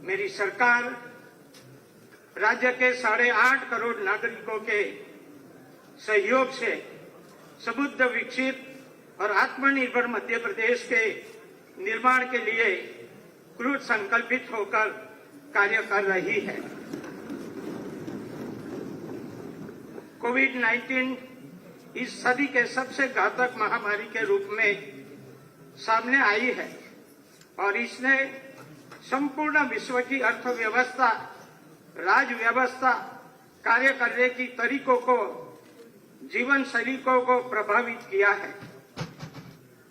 मेरी सरकार राज्य के 8.5 करोड़ नागरिकों के सहयोग से समृद्ध, विकसित और आत्मनिर्भर मध्य प्रदेश के निर्माण के लिए कृत संकल्पित होकर कार्य कर रही है। कोविड-19 इस सदी के सबसे घातक महामारी के रूप में सामने आई है और इसने संपूर्ण विश्व की अर्थव्यवस्था, राज्य व्यवस्था, कार्य करने की तरीकों को, जीवन शैली को प्रभावित किया है।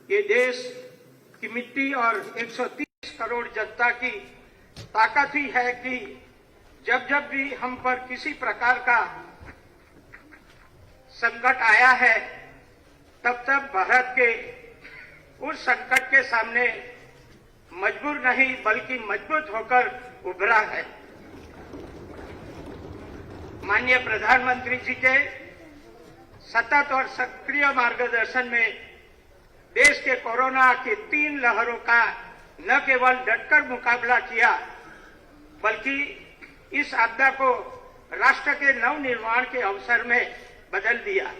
ये देश की मिट्टी और 130 करोड़ जनता की ताकत ही है कि जब भी हम पर किसी प्रकार का संकट आया है, तब भारत के उस संकट के सामने मजबूर नहीं बल्कि मजबूत होकर उभरा है। माननीय प्रधानमंत्री जी के सतत और सक्रिय मार्गदर्शन में देश के कोरोना की 3 लहरों का न केवल डटकर मुकाबला किया, बल्कि इस आपदा को राष्ट्र के नवनिर्माण के अवसर में बदल दिया।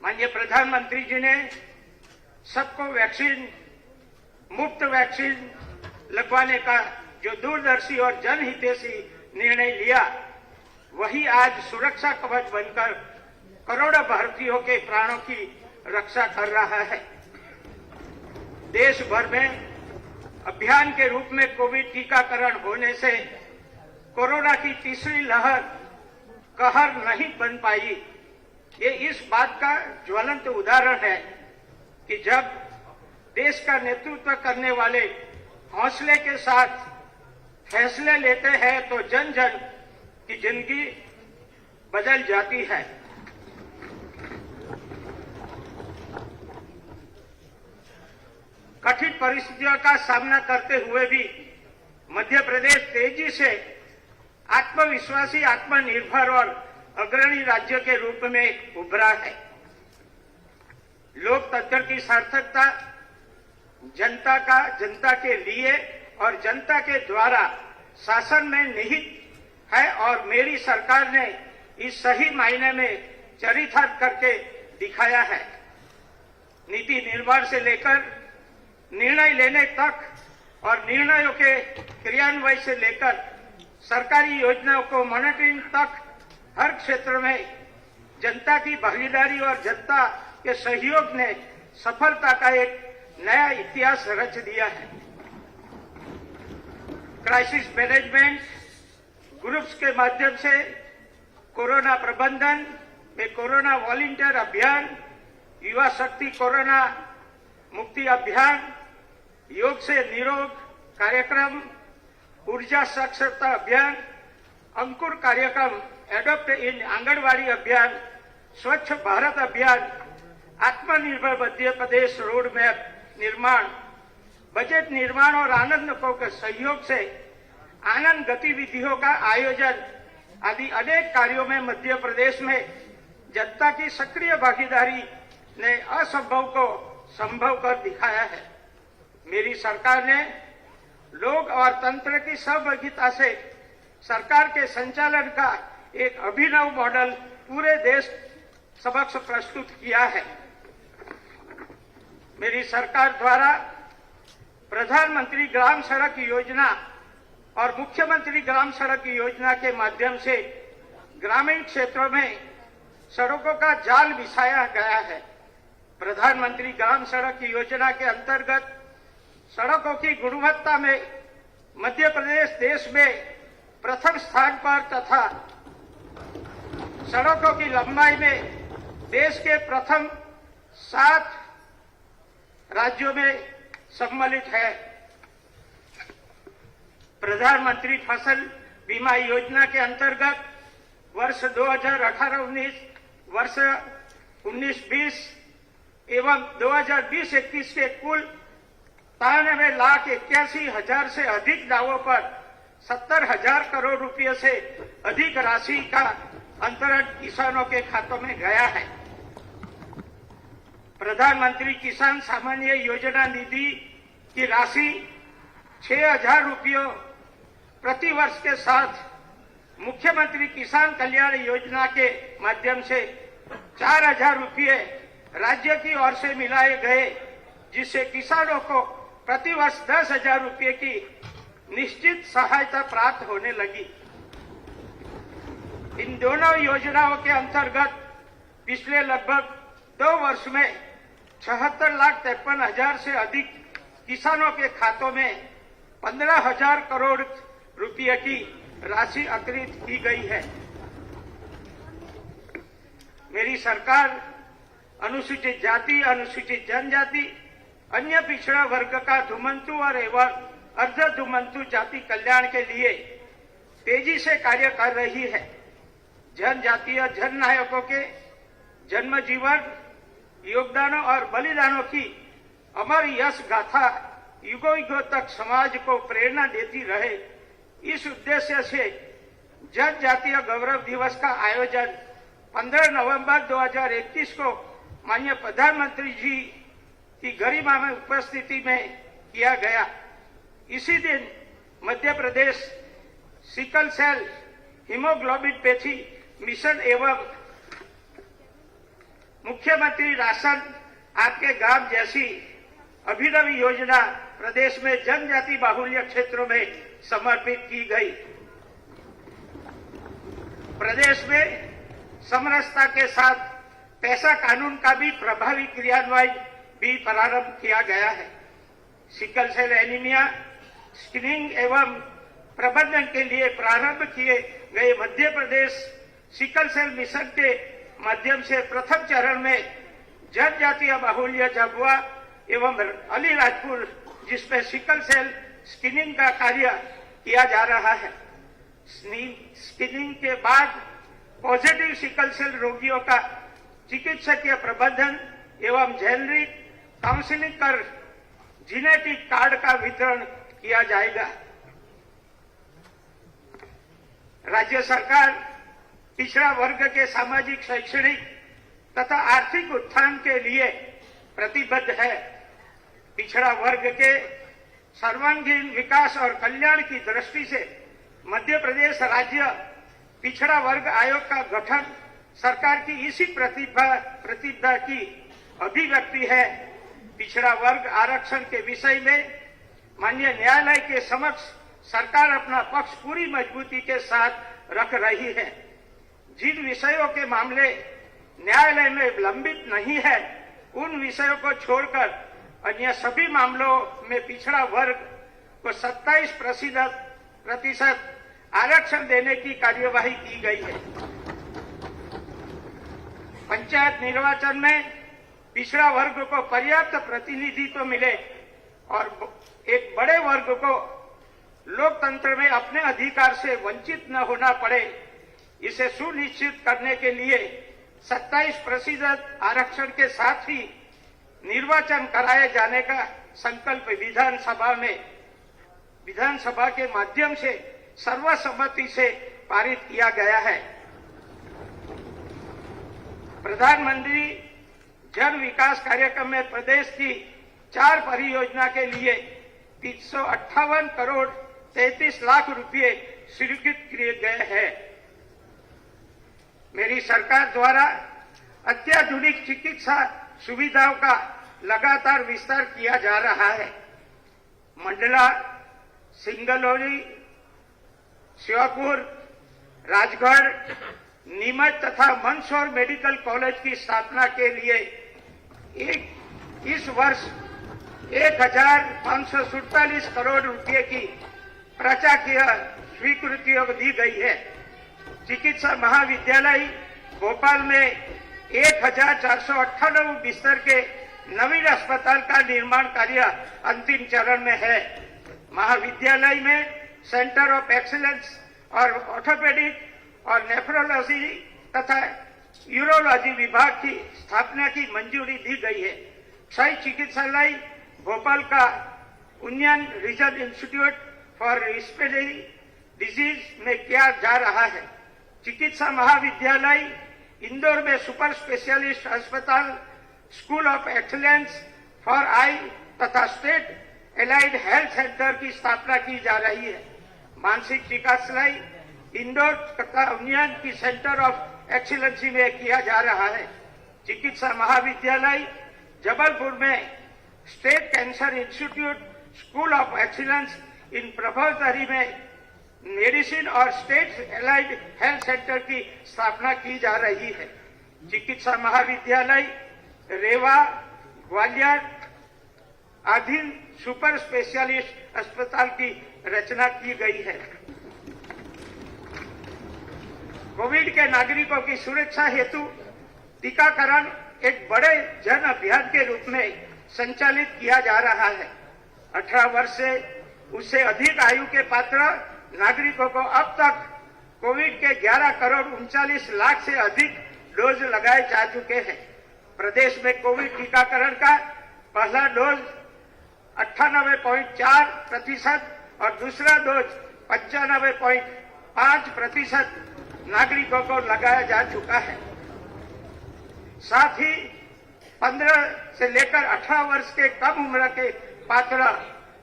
माननीय प्रधानमंत्री जी ने सबको मुफ्त वैक्सीन लगवाने का जो दूरदर्शी और जनहितैषी निर्णय लिया, वही आज सुरक्षा कवच बनकर करोड़ों भारतीयों के प्राणों की रक्षा कर रहा है। देश भर में अभियान के रूप में कोविड टीकाकरण होने से कोरोना की तीसरी लहर कहर नहीं बन पाई। ये इस बात का ज्वलंत उदाहरण है कि जब देश का नेतृत्व करने वाले हौसले के साथ फैसले लेते हैं तो जन जन की जिंदगी बदल जाती है। कठिन परिस्थितियों का सामना करते हुए भी मध्य प्रदेश तेजी से आत्मविश्वासी, आत्मनिर्भर और अग्रणी राज्य के रूप में उभरा है। लोकतंत्र की सार्थकता जनता के लिए और जनता के द्वारा शासन में निहित है और मेरी सरकार ने इस सही मायने में चरितार्थ करके दिखाया है। नीति निर्माण से लेकर निर्णय लेने तक और निर्णयों के क्रियान्वयन से लेकर सरकारी योजनाओं को मॉनिटरिंग तक हर क्षेत्र में जनता की भागीदारी और जनता के सहयोग ने सफलता का एक नया इतिहास रच दिया है। क्राइसिस मैनेजमेंट ग्रुप्स के माध्यम से कोरोना प्रबंधन में कोरोना वॉलंटियर अभियान, युवा शक्ति कोरोना मुक्ति अभियान, योग से निरोग कार्यक्रम, ऊर्जा साक्षरता अभियान, अंकुर कार्यक्रम, एडॉप्ट इन आंगनवाड़ी अभियान, स्वच्छ भारत अभियान, आत्मनिर्भर मध्य प्रदेश रोड मैप निर्माण, बजट निर्माण और आनंद को के सहयोग से आनंद गतिविधियों का आयोजन आदि अनेक कार्यों में मध्य प्रदेश में जनता की सक्रिय भागीदारी ने असंभव को संभव कर दिखाया है। मेरी सरकार ने लोग और तंत्र की सहभागिता से सरकार के संचालन का एक अभिनव मॉडल पूरे देश समक्ष प्रस्तुत किया है। मेरी सरकार द्वारा प्रधानमंत्री ग्राम सड़क योजना और मुख्यमंत्री ग्राम सड़क योजना के माध्यम से ग्रामीण क्षेत्रों में सड़कों का जाल बिछाया गया है। प्रधानमंत्री ग्राम सड़क योजना के अंतर्गत सड़कों की गुणवत्ता में मध्य प्रदेश देश में प्रथम स्थान पर तथा सड़कों की लंबाई में देश के प्रथम 7 राज्यों में सम्मिलित है। प्रधानमंत्री फसल बीमा योजना के अंतर्गत वर्ष 2018-19, वर्ष 19-20 एवं 2020-21 के कुल 93,81,000 से अधिक दावों पर 70,000 करोड़ रुपये से अधिक राशि का अंतरण किसानों के खातों में गया है। प्रधानमंत्री किसान सामान्य योजना निधि की राशि 6,000 रुपयों प्रतिवर्ष के साथ मुख्यमंत्री किसान कल्याण योजना के माध्यम से 4,000 रुपये राज्य की ओर से मिलाए गए, जिससे किसानों को प्रतिवर्ष 10,000 रुपये की निश्चित सहायता प्राप्त होने लगी। इन दोनों योजनाओं के अंतर्गत पिछले लगभग 2 वर्ष में 76,53,000 से अधिक किसानों के खातों में 15,000 करोड़ रुपये की राशि अंतरित की गई है। मेरी सरकार अनुसूचित जाति, अनुसूचित जनजाति, अन्य पिछड़ा वर्ग का धुमंतु और एवं अर्ध धुमंतु जाति कल्याण के लिए तेजी से कार्य कर रही है। जनजातीय जननायकों के जन्म जीवन, योगदानों और बलिदानों की अमर यश गाथा युगों युगों तक समाज को प्रेरणा देती रहे, इस उद्देश्य से जनजातीय गौरव दिवस का आयोजन 15 नवंबर 2021 को माननीय प्रधानमंत्री जी की गरिमा में उपस्थिति में किया गया। इसी दिन Madhya Pradesh sickle cell haemoglobinopathy mission एवं मुख्यमंत्री राशन आपके गांव जैसी अभिनव योजना प्रदेश में जनजाति बाहुल्य क्षेत्रों में समर्पित की गई। प्रदेश में समरसता के साथ पैसा कानून का भी प्रभावी क्रियान्वयन भी प्रारंभ किया गया है। सिकल सेल एनीमिया स्क्रीनिंग एवं प्रबंधन के लिए प्रारंभ किए गए Madhya Pradesh sickle cell mission के माध्यम से प्रथम चरण में जनजातीय बाहुल्य झाबुआ एवं अलीराजपुर, जिसमें सिकल सेल स्क्रीनिंग का कार्य किया जा रहा है। स्क्रीनिंग के बाद पॉजिटिव सिकल सेल रोगियों का चिकित्सकीय प्रबंधन एवं जेनरिक काउंसलिंग कर जेनेटिक कार्ड का वितरण किया जाएगा। राज्य सरकार पिछड़ा वर्ग के सामाजिक, शैक्षणिक तथा आर्थिक उत्थान के लिए प्रतिबद्ध है। पिछड़ा वर्ग के सर्वांगीण विकास और कल्याण की दृष्टि से मध्य प्रदेश राज्य पिछड़ा वर्ग आयोग का गठन सरकार की इसी प्रतिबद्धता की अभिव्यक्ति है। पिछड़ा वर्ग आरक्षण के विषय में माननीय न्यायालय के समक्ष सरकार अपना पक्ष पूरी मजबूती के साथ रख रही है। जिन विषयों के मामले न्यायालय में लंबित नहीं है, उन विषयों को छोड़कर अन्य सभी मामलों में पिछड़ा वर्ग को 27% आरक्षण देने की कार्यवाही की गई है। पंचायत निर्वाचन में पिछड़ा वर्ग को पर्याप्त प्रतिनिधित्व मिले और एक बड़े वर्ग को लोकतंत्र में अपने अधिकार से वंचित न होना पड़े, इसे सुनिश्चित करने के लिए 27% आरक्षण के साथ ही निर्वाचन कराए जाने का संकल्प विधानसभा के माध्यम से सर्वसम्मति से पारित किया गया है। प्रधानमंत्री जन विकास कार्यक्रम में प्रदेश की 4 परियोजना के लिए 358 करोड़ 33 लाख रुपए स्वीकृत किए गए हैं। मेरी सरकार द्वारा अत्याधुनिक चिकित्सा सुविधाओं का लगातार विस्तार किया जा रहा है। मंडला, सिंगरौली, श्योपुर, राजगढ़, नीमच तथा मंदसौर मेडिकल कॉलेज की स्थापना के लिए इस वर्ष 1,547 करोड़ रुपए की प्रशासकीय स्वीकृतियों दी गई है। चिकित्सा महाविद्यालय भोपाल में 1,498 बिस्तर के नवीन अस्पताल का निर्माण कार्य अंतिम चरण में है। महाविद्यालय में सेंटर ऑफ एक्सीलेंस और ऑर्थोपेडिक और नेफ्रोलॉजी तथा यूरोलॉजी विभाग की स्थापना की मंजूरी दी गई है। क्षय चिकित्सालय भोपाल का union regional institute for respiratory disease में किया जा रहा है। चिकित्सा महाविद्यालय इंदौर में सुपर स्पेशलिस्ट अस्पताल, school of excellence for I तथा स्टेट एलाइड हेल्थ सेंटर की स्थापना की जा रही है। मानसिक चिकित्सालय इंदौर तथा उन्नयन की सेंटर ऑफ एक्सीलेंसी में किया जा रहा है। चिकित्सा महाविद्यालय जबलपुर में state cancer institute school of excellence in प्रभावधारी में मेडिसिन और स्टेट एलाइड हेल्थ सेंटर की स्थापना की जा रही है। चिकित्सा महाविद्यालय रेवा, ग्वालियर आदि सुपर स्पेशलिस्ट अस्पताल की रचना की गई है। कोविड के नागरिकों की सुरक्षा हेतु टीकाकरण एक बड़े जन अभियान के रूप में संचालित किया जा रहा है। 18 वर्ष से उससे अधिक आयु के पात्र नागरिकों को अब तक कोविड के 11 करोड़ 39 लाख से अधिक डोज लगाए जा चुके हैं। प्रदेश में कोविड टीकाकरण का पहला डोज 98.4% और दूसरा डोज 95.5% नागरिकों को लगाया जा चुका है। साथ ही 15 से लेकर 18 वर्ष के कम उम्र के पात्र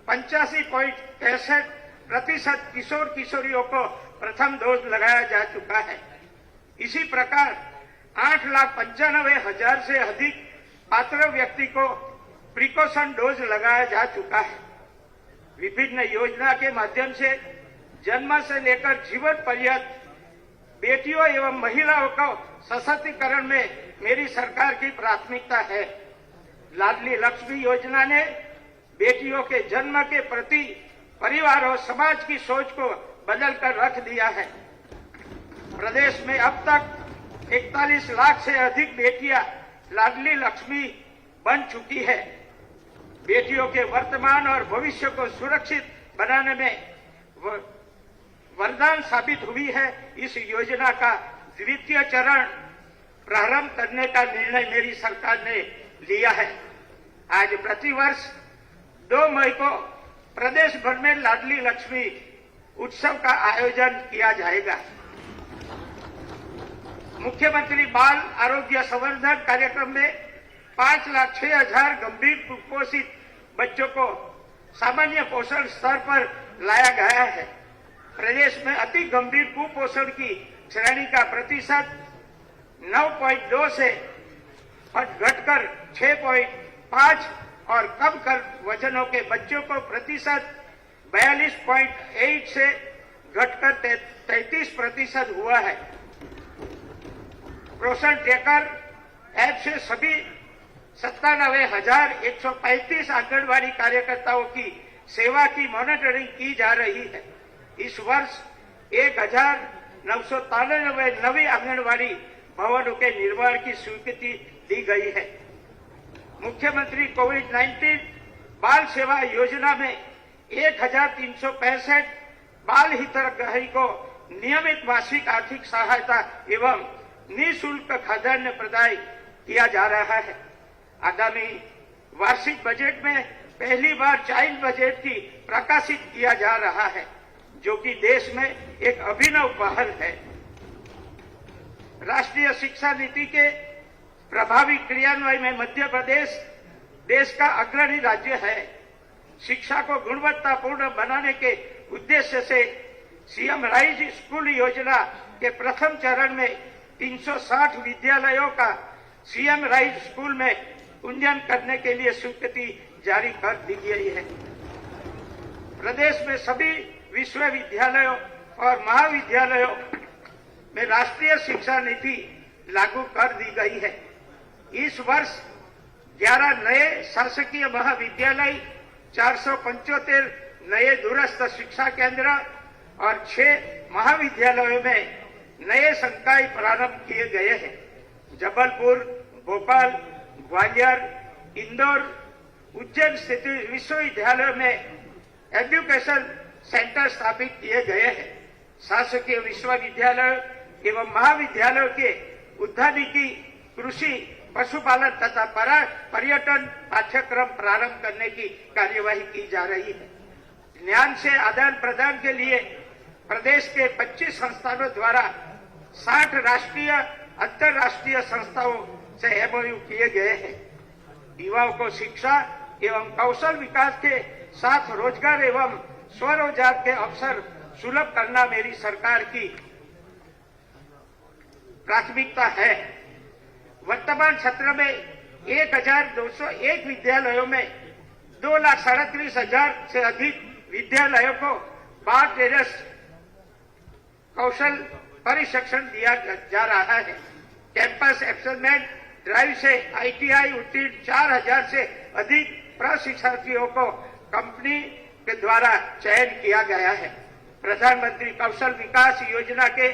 85.63% किशोर किशोरियों को प्रथम डोज लगाया जा चुका है। इसी प्रकार 8,95,000 से अधिक पात्र व्यक्ति को प्रिकॉशन डोज लगाया जा चुका है। विभिन्न योजना के माध्यम से जन्म से लेकर जीवन पर्यंत बेटियों एवं महिलाओं को सशक्तिकरण में मेरी सरकार की प्राथमिकता है। लाडली लक्ष्मी योजना ने बेटियों के जन्म के प्रति परिवार और समाज की सोच को बदलकर रख दिया है। प्रदेश में अब तक 41 लाख से अधिक बेटियां लाडली लक्ष्मी बन चुकी है। बेटियों के वर्तमान और भविष्य को सुरक्षित बनाने में वरदान साबित हुई है। इस योजना का द्वितीय चरण प्रारंभ करने का निर्णय मेरी सरकार ने लिया है। आज प्रतिवर्ष 2 मई को प्रदेश भर में लाडली लक्ष्मी उत्सव का आयोजन किया जाएगा। मुख्यमंत्री बाल आरोग्य संवर्धन कार्यक्रम में 5,06,000 गंभीर कुपोषित बच्चों को सामान्य पोषण स्तर पर लाया गया है। प्रदेश में अति गंभीर कुपोषण की श्रेणी का प्रतिशत 9.2 से घटकर 6.5 और कम कर वजनों के बच्चों को प्रतिशत 42.8 से घटकर 33% हुआ है। पोषण ट्रैकर ऐप से सभी 97,135 आंगनबाड़ी कार्यकर्ताओं की सेवा की मॉनिटरिंग की जा रही है। इस वर्ष 1,993 नवी आंगनबाड़ी भवनों के निर्माण की स्वीकृति दी गई है। मुख्यमंत्री कोविड-19 बाल सेवा योजना में 1,365 बाल हितग्राही को नियमित मासिक आर्थिक सहायता एवं निःशुल्क खाद्यान्न प्रदान किया जा रहा है। आगामी वार्षिक बजट में पहली बार चाइल्ड बजट की प्रकाशित किया जा रहा है, जो कि देश में एक अभिनव पहल है। राष्ट्रीय शिक्षा नीति के प्रभावी क्रियान्वयन में मध्य प्रदेश देश का अग्रणी राज्य है। शिक्षा को गुणवत्तापूर्ण बनाने के उद्देश्य से सीएम राइज स्कूल योजना के प्रथम चरण में 360 विद्यालयों का सीएम राइज स्कूल में उन्नयन करने के लिए स्वीकृति जारी कर दी गई है। प्रदेश में सभी विश्वविद्यालयों और महाविद्यालयों में राष्ट्रीय शिक्षा नीति लागू कर दी गई है। इस वर्ष 11 नए शासकीय महाविद्यालय, 475 नए दूरस्थ शिक्षा केंद्र और 6 महाविद्यालयों में नए संकाय प्रारंभ किए गए हैं। जबलपुर, भोपाल, ग्वालियर, इंदौर, उज्जैन स्थित विश्वविद्यालयों में एजुकेशन सेंटर स्थापित किए गए हैं। शासकीय विश्वविद्यालय एवं महाविद्यालयों के उद्यानिकी, कृषि, पशुपालन तथा पर्यटन पाठ्यक्रम प्रारंभ करने की कार्यवाही की जा रही है। ज्ञान से आदान प्रदान के लिए प्रदेश के 25 संस्थानों द्वारा 60 राष्ट्रीय अंतर्राष्ट्रीय संस्थाओं से एमओयू किए गए हैं। युवाओं को शिक्षा एवं कौशल विकास के साथ रोजगार एवं स्वरोजगार के अवसर सुलभ करना मेरी सरकार की प्राथमिकता है। वर्तमान सत्र में 1201 विद्यालयों में 2,37,000 से अधिक विद्यालयों को 12 टेरेस कौशल प्रशिक्षण दिया जा रहा है। कैंपस एक्सलमेंट ड्राइव से आईटीआई उत्तीर्ण 4,000 से अधिक प्रशिक्षार्थियों को कंपनी के द्वारा चयन किया गया है। प्रधानमंत्री कौशल विकास योजना के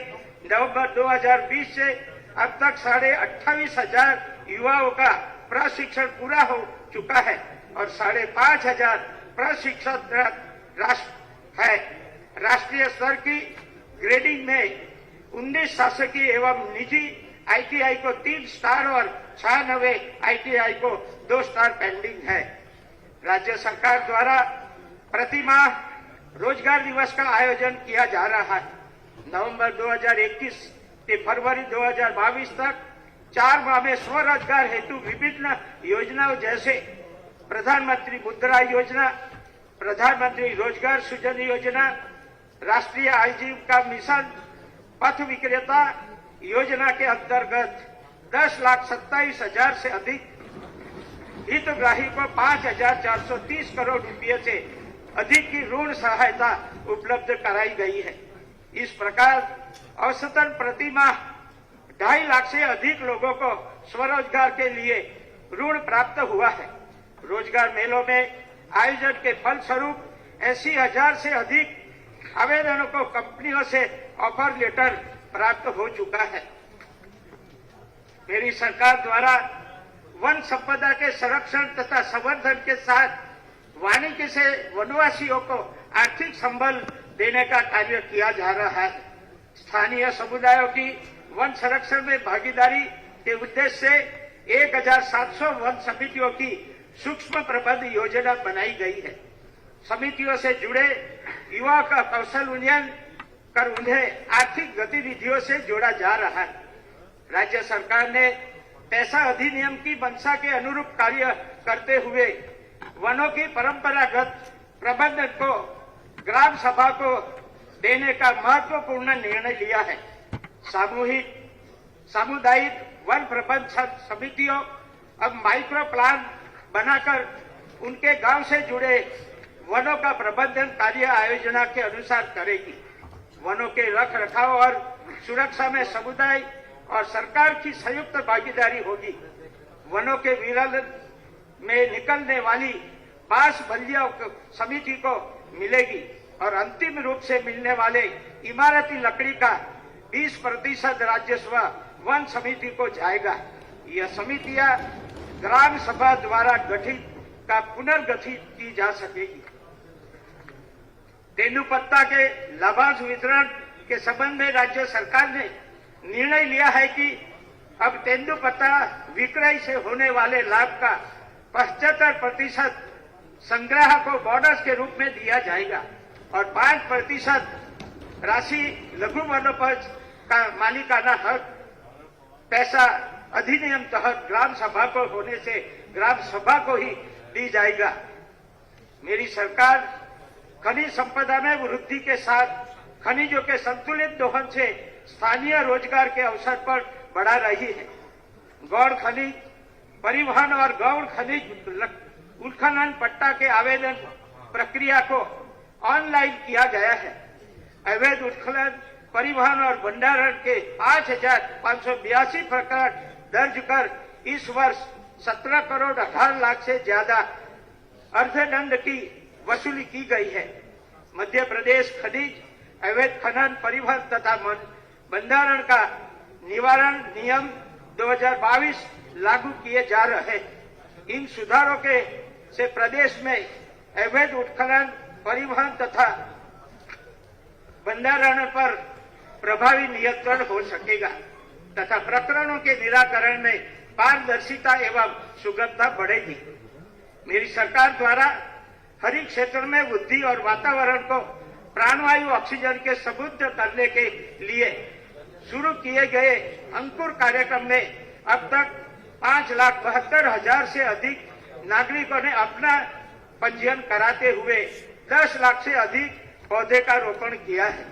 नवंबर 2020 से अब तक 28,500 युवाओं का प्रशिक्षण पूरा हो चुका है और 5,500 प्रशिक्षक है। राष्ट्रीय स्तर की ग्रेडिंग में 19 शासकीय एवं निजी आईटीआई को 3 स्टार और 96 आईटीआई को 2 स्टार पेंडिंग है। राज्य सरकार द्वारा प्रतिमाह रोजगार दिवस का आयोजन किया जा रहा है। नवंबर 2021 से फरवरी 2022 तक 4 माह में स्वरोजगार हेतु विभिन्न योजनाओं जैसे प्रधानमंत्री मुद्रा योजना, प्रधानमंत्री रोजगार सृजन योजना, राष्ट्रीय आजीविका मिशन, पथ विक्रेता योजना के अंतर्गत 10,27,000 से अधिक हितग्राही को 5,430 करोड़ रुपये से अधिक की ऋण सहायता उपलब्ध कराई गई है। इस प्रकार औसतन प्रति माह 2.5 लाख से अधिक लोगों को स्वरोजगार के लिए ऋण प्राप्त हुआ है। रोजगार मेलों में आयोजन के फलस्वरूप 80,000 से अधिक आवेदनों को कंपनियों से ऑफर लेटर प्राप्त हो चुका है। मेरी सरकार द्वारा वन संपदा के संरक्षण तथा संवर्धन के साथ वानिकी से वनवासियों को आर्थिक संबल देने का कार्य किया जा रहा है। स्थानीय समुदायों की वन संरक्षण में भागीदारी के उद्देश्य से 1,700 वन समितियों की सूक्ष्म प्रबंध योजना बनाई गई है। समितियों से जुड़े युवाओं का कौशल उन्नयन कर उन्हें आर्थिक गतिविधियों से जोड़ा जा रहा है। राज्य सरकार ने पैसा अधिनियम की मंशा के अनुरूप कार्य करते हुए वनों की परंपरागत प्रबंधन को ग्राम सभा को देने का महत्वपूर्ण निर्णय लिया है। सामुदायिक वन प्रबंधन समितियों अब माइक्रो प्लान बनाकर उनके गांव से जुड़े वनों का प्रबंधन कार्य आयोजना के अनुसार करेगी। वनों के रख रखाव और सुरक्षा में समुदाय और सरकार की संयुक्त भागीदारी होगी। वनों के विरल में निकलने वाली बांस बल्लियों समिति को मिलेगी और अंतिम रूप से मिलने वाले इमारती लकड़ी का 20% राजस्व वन समिति को जाएगा। यह समितियां ग्राम सभा द्वारा गठित का पुनर्गठित की जा सकेगी। तेंदुपत्ता के लाभांश वितरण के संबंध में राज्य सरकार ने निर्णय लिया है कि अब तेंदुपत्ता विक्रय से होने वाले लाभ का 75% संग्रह को बोनस के रूप में दिया जाएगा और 5% राशि लघु वनोपज का मालिकाना हक पैसा अधिनियम तहत ग्राम सभा को होने से ग्राम सभा को ही दी जाएगा। मेरी सरकार खनिज संपदा में वृद्धि के साथ खनिजों के संतुलित दोहन से स्थानीय रोजगार के अवसर पर बढ़ा रही है। गौण खनिज परिवहन और गौण खनिज उत्खनन पट्टा के आवेदन प्रक्रिया को ऑनलाइन किया गया है। अवैध उत्खनन परिवहन और भंडारण के 5,582 प्रकरण दर्ज कर इस वर्ष 17 करोड़ 18 लाख से ज्यादा अर्थदंड की वसूली की गई है। मध्य प्रदेश खनिज अवैध खनन परिवहन तथा भंडारण का निवारण नियम 2022 लागू किए जा रहे हैं। इन सुधारों के से प्रदेश में अवैध उत्खनन परिवहन तथा भंडारण पर प्रभावी नियंत्रण हो सकेगा तथा प्रकरणों के निराकरण में पारदर्शिता एवं सुगमता बढ़ेगी। मेरी सरकार द्वारा हरित क्षेत्र में वृद्धि और वातावरण को प्राणवायु ऑक्सीजन के समृद्ध करने के लिए शुरू किए गए अंकुर कार्यक्रम में अब तक 5,72,000 से अधिक नागरिकों ने अपना पंजीयन कराते हुए 10 लाख से अधिक पौधे का रोपण किया है।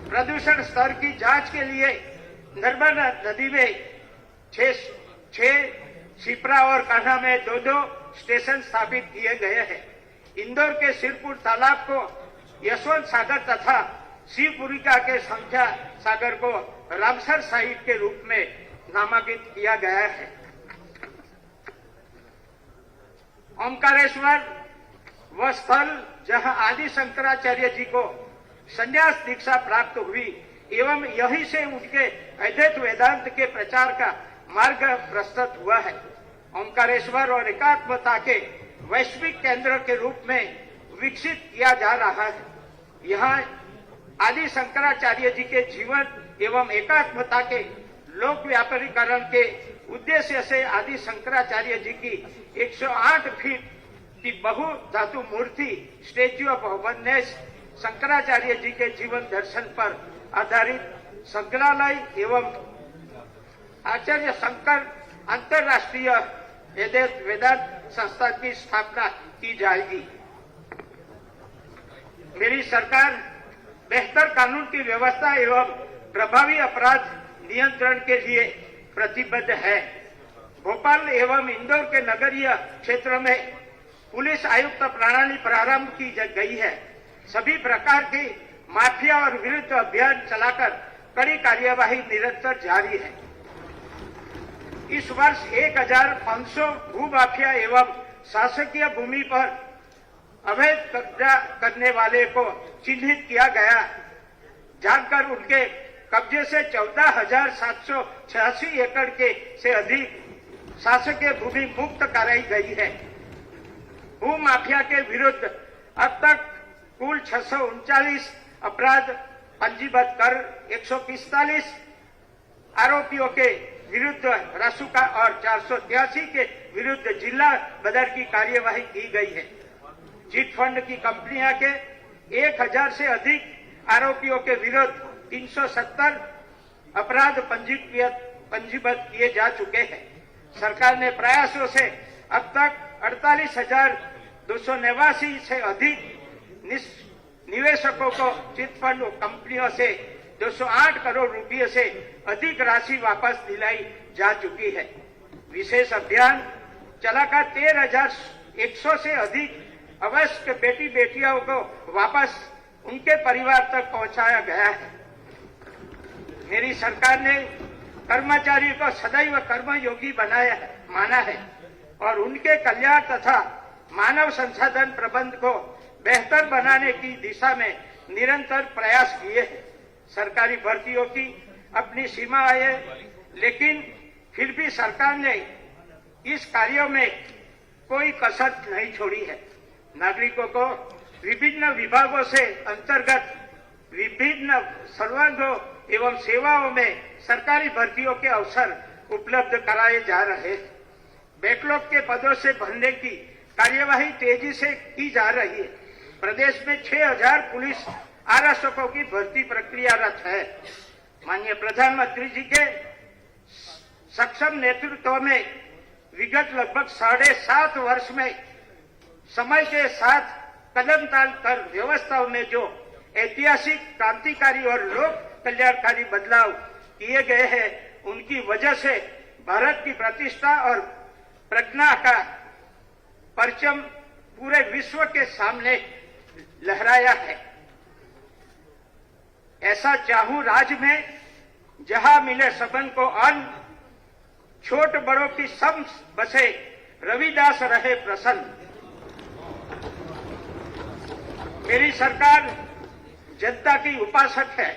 प्रदूषण स्तर की जांच के लिए नर्मदा नदी में छह शिप्रा और कान्हा में 2-2 स्टेशन स्थापित किए गए हैं। इंदौर के सिरपुर तालाब को यशवंत सागर तथा शिवपुरिका के संख्या सागर को रामसर साइट के रूप में नामांकित किया गया है। ओमकारेश्वर वह स्थल जहां आदि शंकराचार्य जी को संन्यास दीक्षा प्राप्त हुई एवं यहीं से उनके अद्वैत वेदांत के प्रचार का मार्ग प्रस्तुत हुआ है। ओमकारेश्वर और एकात्मता के वैश्विक केंद्र के रूप में विकसित किया जा रहा है। यहाँ आदि शंकराचार्य जी के जीवन एवं एकात्मता के लोक व्यापारीकरण के उद्देश्य से आदि शंकराचार्य जी की 108 फीट की बहु धातु मूर्ति statue of oneness, Shankaracharya ji के जीवन दर्शन पर आधारित संग्रहालय एवं आचार्य शंकर अंतर्राष्ट्रीय अद्वैत वेदांत संस्था की स्थापना की जाएगी। मेरी सरकार बेहतर कानून की व्यवस्था एवं प्रभावी अपराध नियंत्रण के लिए प्रतिबद्ध है। भोपाल एवं इंदौर के नगरीय क्षेत्र में पुलिस आयुक्त प्रणाली प्रारंभ की गई है। सभी प्रकार की माफिया और विरुद्ध अभियान चलाकर कड़ी कार्यवाही निरंतर जारी है। इस वर्ष 1500 भूमाफिया एवं शासकीय भूमि पर अवैध कब्जा करने वाले को चिन्हित किया गया, जानकर उनके कब्जे से 14,786 एकड़ के से अधिक शासकीय भूमि मुक्त कराई गई है। भूमाफिया के विरुद्ध अब तक कुल 639 अपराध पंजीबद्ध कर 145 आरोपियों के विरुद्ध रासुका और 483 के विरुद्ध जिला बदर की कार्यवाही की गई है। चिट फंड की कंपनियां के 1000 से अधिक आरोपियों के विरुद्ध 370 अपराध पंजीबद्ध किए जा चुके हैं। सरकार ने प्रयासों से अब तक 48,289 से अधिक निवेशकों को चिट फंड कंपनियों से 208 करोड़ रुपये से अधिक राशि वापस दिलाई जा चुकी है। विशेष अभियान चलाकर 13,100 से अधिक अवयस्क बेटी बेटियों को वापस उनके परिवार तक पहुंचाया गया है। मेरी सरकार ने कर्मचारियों को सदैव कर्मयोगी माना है और उनके कल्याण तथा मानव संसाधन प्रबंध को बेहतर बनाने की दिशा में निरंतर प्रयास किए हैं। सरकारी भर्तियों की अपनी सीमाएं है, लेकिन फिर भी सरकार ने इस कार्यों में कोई कसर नहीं छोड़ी है। नागरिकों को विभिन्न विभागों से अंतर्गत विभिन्न सर्वांगों एवं सेवाओं में सरकारी भर्तियों के अवसर उपलब्ध कराए जा रहे हैं। बैकलॉग के पदों से भरने की कार्यवाही तेजी से की जा रही है। प्रदेश में 6,000 पुलिस आरक्षकों की भर्ती प्रक्रियारत है। माननीय प्रधानमंत्री जी के सक्षम नेतृत्व में विगत लगभग 7.5 वर्ष में समय के साथ कदम ताल कर व्यवस्थाओं में जो ऐतिहासिक, क्रांतिकारी और लोक कल्याणकारी बदलाव किए गए हैं, उनकी वजह से भारत की प्रतिष्ठा और प्रज्ञा का परचम पूरे विश्व के सामने लहराया है। ऐसा चाहूं राज्य में जहां मिले सबन को अन्न, छोट बड़ों की सम बसे, रविदास रहे प्रसन्न। मेरी सरकार जनता की उपासक है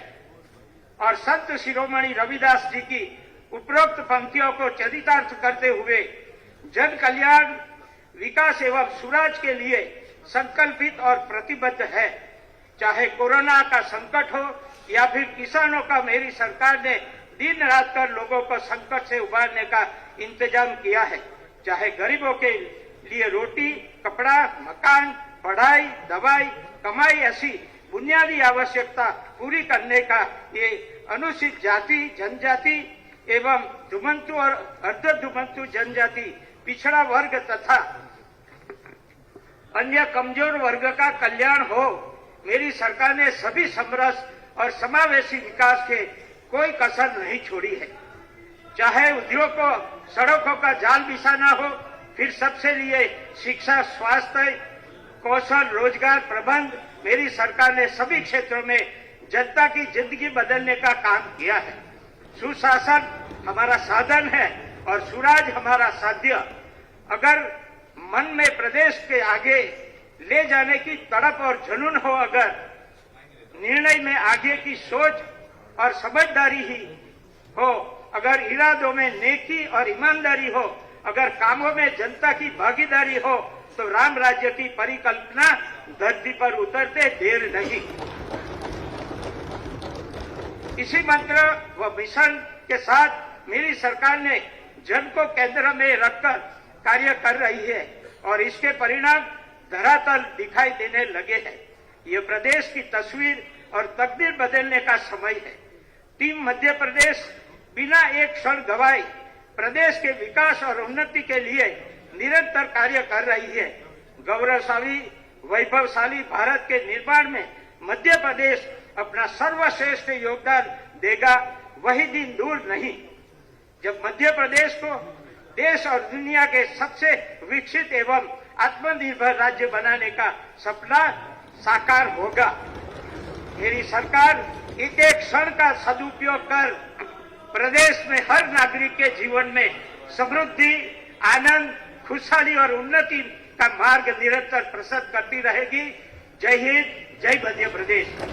और संत शिरोमणि रविदास जी की उपरोक्त पंक्तियों को चरितार्थ करते हुए जन कल्याण, विकास एवं सुराज के लिए संकल्पित और प्रतिबद्ध है। चाहे कोरोना का संकट हो या फिर किसानों का, मेरी सरकार ने दिन रात कर लोगों को संकट से उबारने का इंतजाम किया है। चाहे गरीबों के लिए रोटी, कपड़ा, मकान, पढ़ाई, दवाई, कमाई ऐसी बुनियादी आवश्यकता पूरी करने का ये अनुसूचित जाति, जनजाति एवं धुमंतु और अर्धधुमंतु जनजाति, पिछड़ा वर्ग तथा अन्य कमजोर वर्ग का कल्याण हो, मेरी सरकार ने सभी समरस और समावेशी विकास के कोई कसर नहीं छोड़ी है। चाहे उद्योग को सड़कों का जाल बिछाना हो, फिर सबसे लिए शिक्षा, स्वास्थ्य, कौशल, रोजगार प्रबंध, मेरी सरकार ने सभी क्षेत्रों में जनता की जिंदगी बदलने का काम किया है। सुशासन हमारा साधन है और सुराज हमारा साध्य। अगर मन में प्रदेश के आगे ले जाने की तड़प और जुनून हो, अगर निर्णय में आगे की सोच और समझदारी ही हो, अगर इरादों में नेकी और ईमानदारी हो, अगर कामों में जनता की भागीदारी हो, तो राम राज्य की परिकल्पना धरती पर उतरते देर नहीं। इसी मंत्र व मिशन के साथ मेरी सरकार ने जन को केंद्र में रखकर कार्य कर रही है और इसके परिणाम धरातल दिखाई देने लगे हैं। ये प्रदेश की तस्वीर और तकदीर बदलने का समय है। टीम मध्य प्रदेश बिना एक क्षण गवाए प्रदेश के विकास और उन्नति के लिए निरंतर कार्य कर रही है। गौरवशाली, वैभवशाली भारत के निर्माण में मध्य प्रदेश अपना सर्वश्रेष्ठ योगदान देगा। वही दिन दूर नहीं जब मध्य प्रदेश को देश और दुनिया के सबसे विकसित एवं आत्मनिर्भर राज्य बनाने का सपना साकार होगा। मेरी सरकार एक एक क्षण का सदुपयोग कर प्रदेश में हर नागरिक के जीवन में समृद्धि, आनंद, खुशहाली और उन्नति का मार्ग निरंतर प्रशस्त करती रहेगी। जय हिंद, जय मध्य प्रदेश।